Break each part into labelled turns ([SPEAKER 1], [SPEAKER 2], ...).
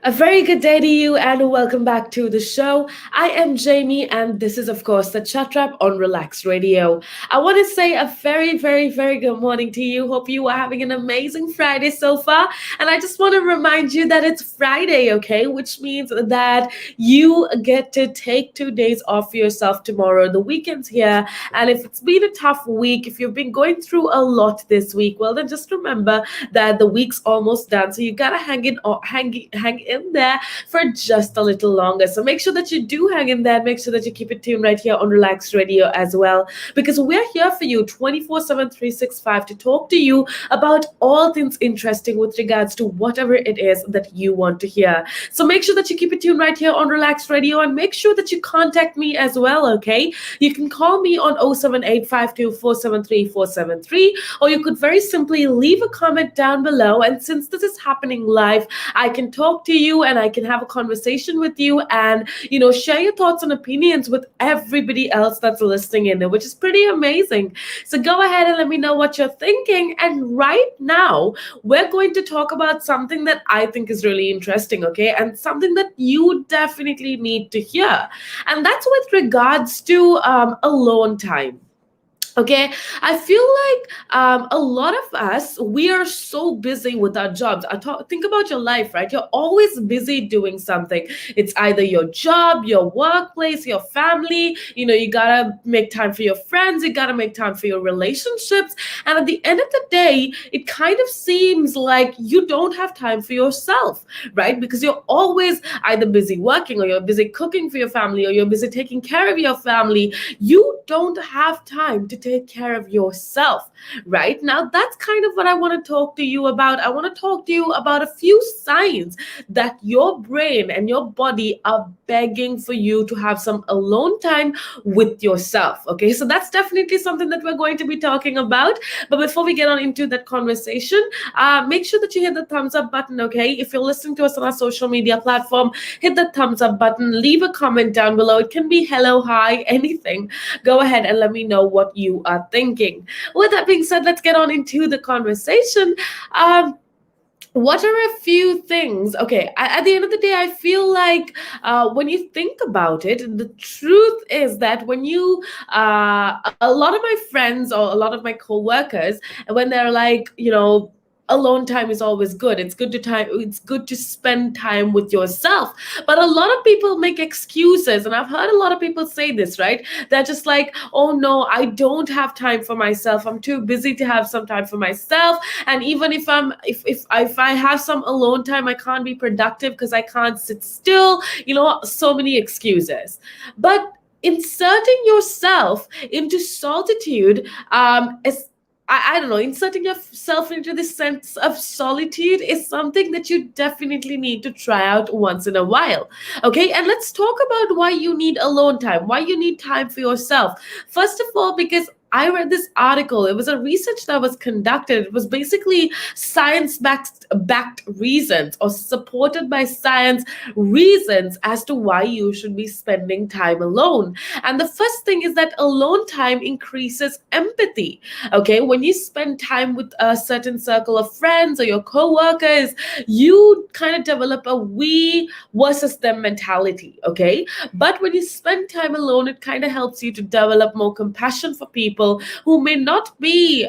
[SPEAKER 1] A very good day to you and welcome back to the show. I am Jamie and this is of course the Chat Wrap on Relax Radio. I want to say a very good morning to you. Hope you are having an amazing Friday so far. And I just want to remind you that it's Friday, okay? Which means that you get to take 2 days off for yourself tomorrow. The weekend's here. And if it's been a tough week, if you've been going through a lot this week, well then just remember that the week's almost done. So you gotta hang in there for just a little longer. So make sure that you do hang in there. Make sure that you keep it tuned right here on Relax Radio as well, because we're here for you 24/7, 365 to talk to you about all things interesting with regards to whatever it is that you want to hear. So make sure that you keep it tuned right here on Relax Radio and make sure that you contact me as well, okay? You can call me on 07852473473, or you could very simply leave a comment down below. And since this is happening live, I can talk to you and I can have a conversation with you and, share your thoughts and opinions with everybody else that's listening in there, which is pretty amazing. So go ahead and let me know what you're thinking. And right now, we're going to talk about something that I think is really interesting, okay? And something that you definitely need to hear. And that's with regards to alone time. Okay, I feel like a lot of us, we are so busy with our jobs. Think about your life, right? You're always busy doing something. It's either your job, your workplace, your family. You gotta make time for your friends. You gotta make time for your relationships. And at the end of the day, it kind of seems like you don't have time for yourself, right? Because you're always either busy working or you're busy cooking for your family or you're busy taking care of your family. You don't have time to take care of yourself. Right now, that's kind of what I want to talk to you about. I want to talk to you about a few signs that your brain and your body are begging for you to have some alone time with yourself. Okay, so that's definitely something that we're going to be talking about. But before we get on into that conversation, make sure that you hit the thumbs up button. Okay, if you're listening to us on our social media platform, hit the thumbs up button, leave a comment down below. It can be hello, hi, anything. Go ahead and let me know what you are thinking. With that being said, let's get on into the conversation. What are a few things? Okay, at the end of the day, I feel like when you think about it, the truth is that when a lot of my friends or a lot of my coworkers, when they're like, alone time is always good. It's good to spend time with yourself. But a lot of people make excuses, and I've heard a lot of people say this, right? They're just like, oh no, I don't have time for myself. I'm too busy to have some time for myself. And even if I have some alone time, I can't be productive because I can't sit still. So many excuses. But inserting yourself into solitude is I don't know, inserting yourself into this sense of solitude is something that you definitely need to try out once in a while. Okay, and let's talk about why you need alone time, why you need time for yourself. First of all, because I read this article. It was a research that was conducted. It was basically science backed reasons or supported by science reasons as to why you should be spending time alone. And the first thing is that alone time increases empathy. Okay, when you spend time with a certain circle of friends or your co-workers, you kind of develop a we versus them mentality. Okay, but when you spend time alone, it kind of helps you to develop more compassion for people who may not be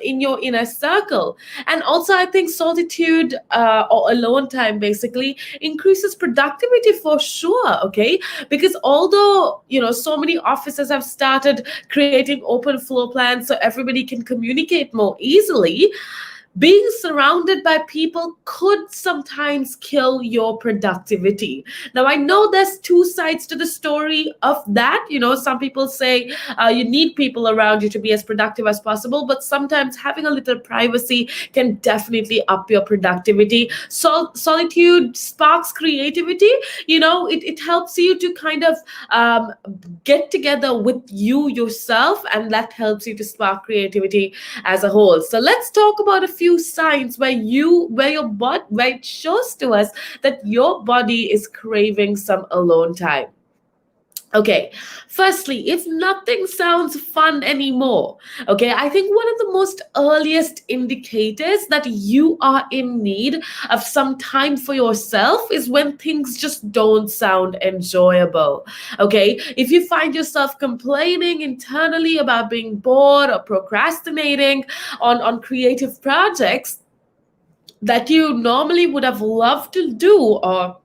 [SPEAKER 1] in your inner circle. And also, I think solitude or alone time basically increases productivity for sure. Okay, because although so many offices have started creating open floor plans so everybody can communicate more easily, being surrounded by people could sometimes kill your productivity. Now, I know there's two sides to the story of that. Some people say you need people around you to be as productive as possible, but sometimes having a little privacy can definitely up your productivity. So solitude sparks creativity. It helps you to kind of get together with you yourself, and that helps you to spark creativity as a whole. So let's talk about a few signs where it shows to us that your body is craving some alone time. Okay, firstly, if nothing sounds fun anymore, okay, I think one of the most earliest indicators that you are in need of some time for yourself is when things just don't sound enjoyable. Okay, if you find yourself complaining internally about being bored or procrastinating on creative projects that you normally would have loved to do, or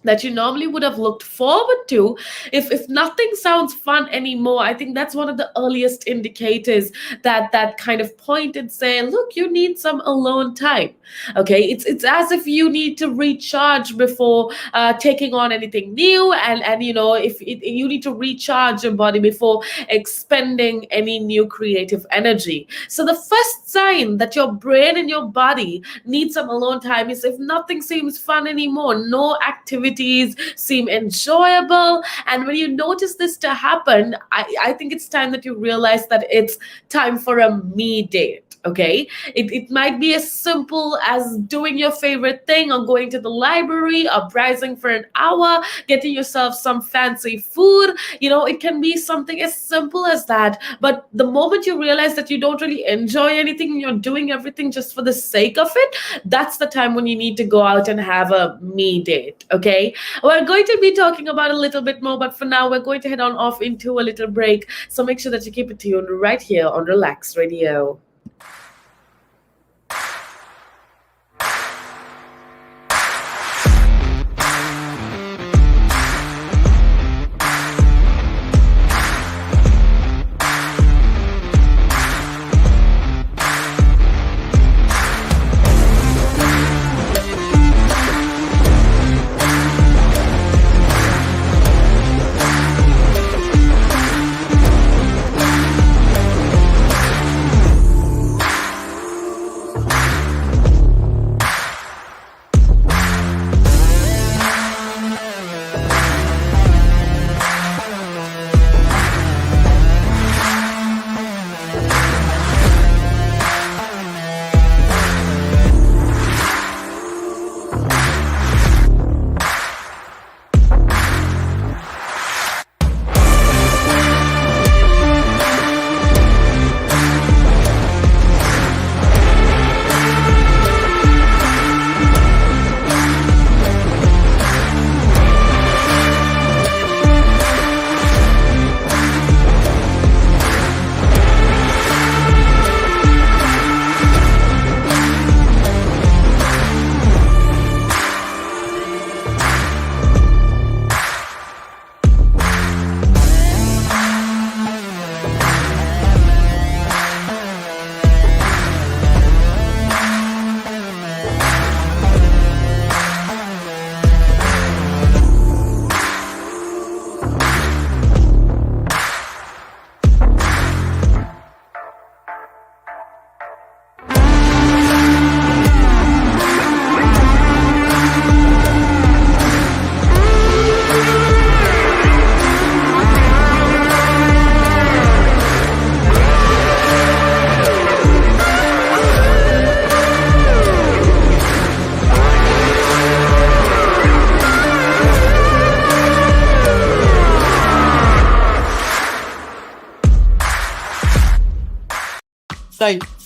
[SPEAKER 1] that you normally would have looked forward to, if nothing sounds fun anymore, I think that's one of the earliest indicators that kind of point and say, look, you need some alone time. Okay, it's as if you need to recharge before taking on anything new, and if you need to recharge your body before expending any new creative energy. So the first sign that your brain and your body need some alone time is if nothing seems fun anymore, no activities seem enjoyable. And when you notice this to happen, I think it's time that you realize that it's time for a me date. Okay, it might be as simple as doing your favorite thing, or going to the library, or browsing for an hour, getting yourself some fancy food. It can be something as simple as that. But the moment you realize that you don't really enjoy anything, you're doing everything just for the sake of it, that's the time when you need to go out and have a me date. Okay, we're going to be talking about a little bit more, but for now we're going to head on off into a little break. So make sure that you keep it tuned right here on Relax Radio.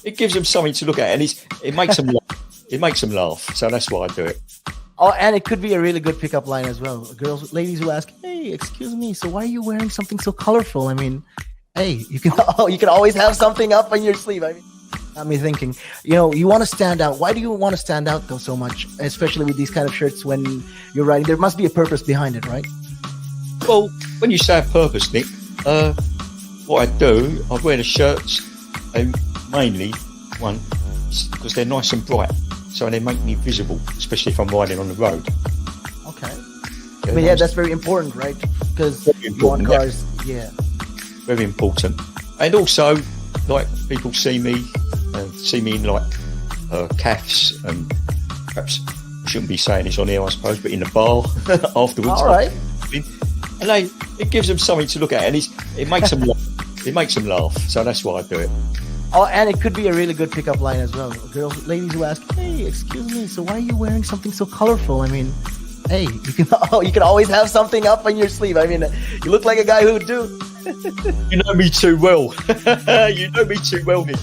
[SPEAKER 2] It gives them something to look at, and it makes them laugh. It makes them laugh. So that's why I do it.
[SPEAKER 3] Oh, and it could be a really good pickup line as well. Ladies who ask, "Hey, excuse me, so why are you wearing something so colorful?" I mean, hey, you can you can always have something up on your sleeve. I mean, got me thinking. You want to stand out. Why do you want to stand out though so much, especially with these kind of shirts when you're writing? There must be a purpose behind it, right?
[SPEAKER 2] Well, when you say a purpose, Nick, what I do, I wear the shirts, mainly one because they're nice and bright, so they make me visible, especially if I'm riding on the road.
[SPEAKER 3] Okay. I mean, yeah, that's very important, right? Because you want cars, yeah.
[SPEAKER 2] Very important. And also, like, people see me in like cafes, and perhaps I shouldn't be saying this on here, I suppose, but in the bar afterwards.
[SPEAKER 3] All right.
[SPEAKER 2] And it gives them something to look at, and it makes them laugh. It makes them laugh. So that's why I do it.
[SPEAKER 3] Oh, and it could be a really good pickup line as well. Ladies who ask, "Hey, excuse me, so why are you wearing something so colorful?" I mean, hey, you can always have something up on your sleeve. I mean, you look like a guy who would do.
[SPEAKER 2] You know me too well. You know me too well, Nick.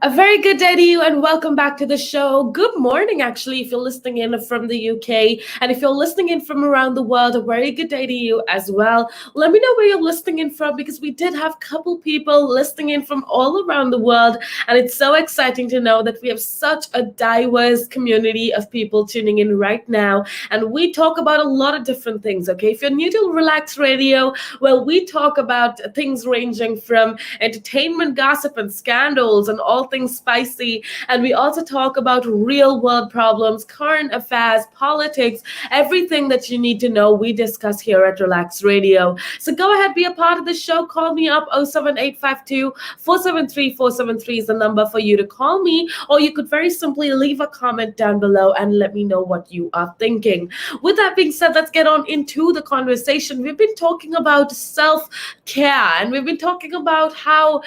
[SPEAKER 1] A very good day to you and welcome back to the show. Good morning, actually, if you're listening in from the UK. And if you're listening in from around the world, a very good day to you as well. Let me know where you're listening in from because we did have a couple people listening in from all around the world. And it's so exciting to know that we have such a diverse community of people tuning in right now. And we talk about a lot of different things, okay? If you're new to Relax Radio, well, we talk about things ranging from entertainment, gossip, and scandals and all things spicy. And we also talk about real world problems, current affairs, politics, everything that you need to know. We discuss here at Relax Radio. So go ahead, be a part of the show. Call me up. 07852 473 473 is the number for you to call me. Or you could very simply leave a comment down below and let me know what you are thinking. With that being said, let's get on into the conversation. We've been talking about self-care and we've been talking about how,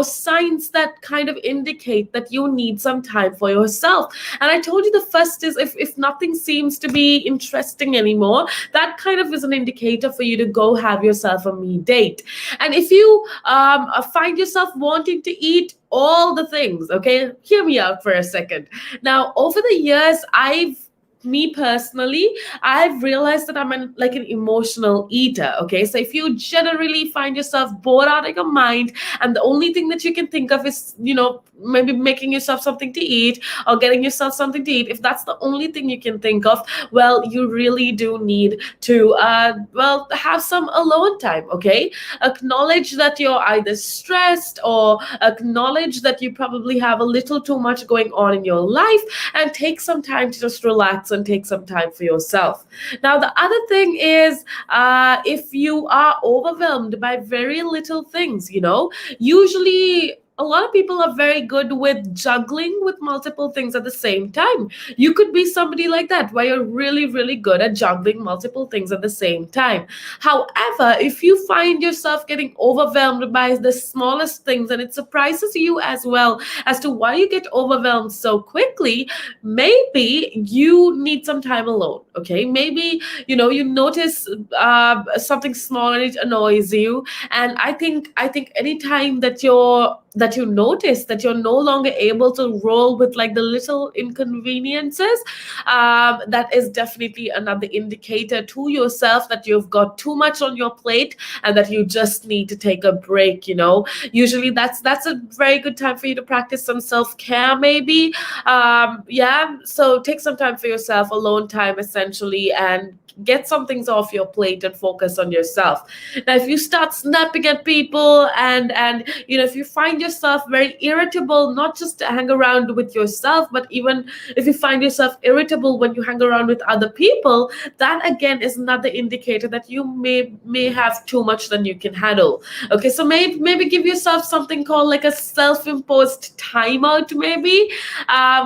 [SPEAKER 1] signs that kind of indicate that you need some time for yourself. And I told you the first is if nothing seems to be interesting anymore, that kind of is an indicator for you to go have yourself a me date. And if you find yourself wanting to eat all the things, okay, hear me out for a second. Now, over the years, me personally, I've realized that I'm an emotional eater. Okay, so if you generally find yourself bored out of your mind and the only thing that you can think of is maybe making yourself something to eat or getting yourself something to eat, if that's the only thing you can think of, well, you really do need to have some alone time. Okay, acknowledge that you're either stressed or acknowledge that you probably have a little too much going on in your life and take some time to just relax and take some time for yourself. Now, the other thing is if you are overwhelmed by very little things, usually a lot of people are very good with juggling with multiple things at the same time. You could be somebody like that where you're really, really good at juggling multiple things at the same time. However, if you find yourself getting overwhelmed by the smallest things and it surprises you as well as to why you get overwhelmed so quickly, maybe you need some time alone. Okay, maybe you notice something small and it annoys you, and I think anytime that you notice that you're no longer able to roll with the little inconveniences, that is definitely another indicator to yourself that you've got too much on your plate and that you just need to take a break. Usually that's a very good time for you to practice some self-care, maybe. So take some time for yourself, alone time essentially, and get some things off your plate and focus on yourself. Now, if you start snapping at people and if you find yourself very irritable, not just to hang around with yourself, but even if you find yourself irritable when you hang around with other people, that again is another indicator that you may have too much than you can handle. Okay, so maybe give yourself something called a self-imposed timeout. Maybe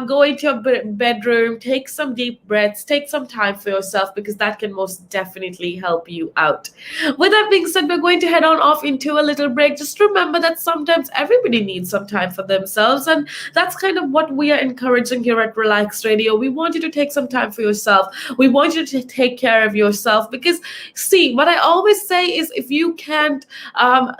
[SPEAKER 1] go into your bedroom, take some deep breaths, take some time for yourself, because that can most definitely help you out. With that being said, we're going to head on off into a little break. Just remember that sometimes everybody needs some time for themselves, and that's kind of what we are encouraging here at Relax Radio. We want you to take some time for yourself. We want you to take care of yourself, because see, what I always say is if you can't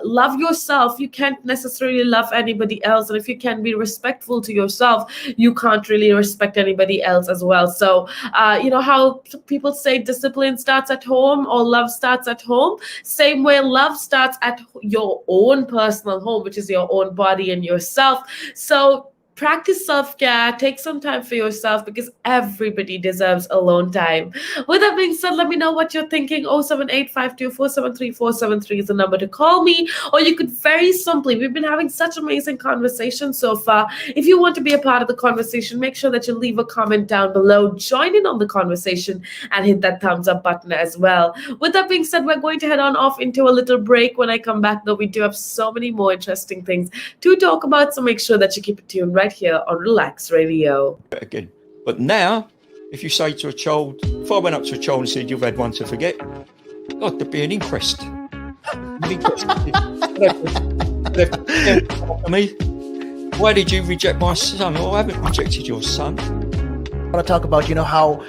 [SPEAKER 1] love yourself, you can't necessarily love anybody else, and if you can be respectful to yourself, you can't really respect anybody else as well. So how people say discipline starts at home or love starts at home, same way love starts at your own personal home, which is your own body and yourself. So practice self-care, take some time for yourself, because everybody deserves alone time. With that being said, let me know what you're thinking. 07852 473 473 is the number to call me. Or you could very simply, we've been having such amazing conversations so far. If you want to be a part of the conversation, make sure that you leave a comment down below, join in on the conversation, and hit that thumbs up button as well. With that being said, we're going to head on off into a little break. When I come back, though, we do have so many more interesting things to talk about, so make sure that you keep it tuned right right here on Relax Radio.
[SPEAKER 2] again. But now, if you say to a child, if I went up to a child and said, "You've had one to forget," God, there'd be an inquest. Me, why did you reject my son? Oh, I haven't rejected your son.
[SPEAKER 3] I want to talk about, how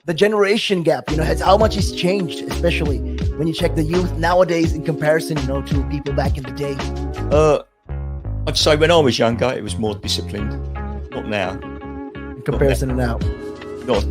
[SPEAKER 3] the generation gap, has how much it's changed, especially when you check the youth nowadays in comparison, to people back in the day.
[SPEAKER 2] I'd say when I was younger, it was more disciplined. Not now.
[SPEAKER 3] In comparison to now.
[SPEAKER 2] Not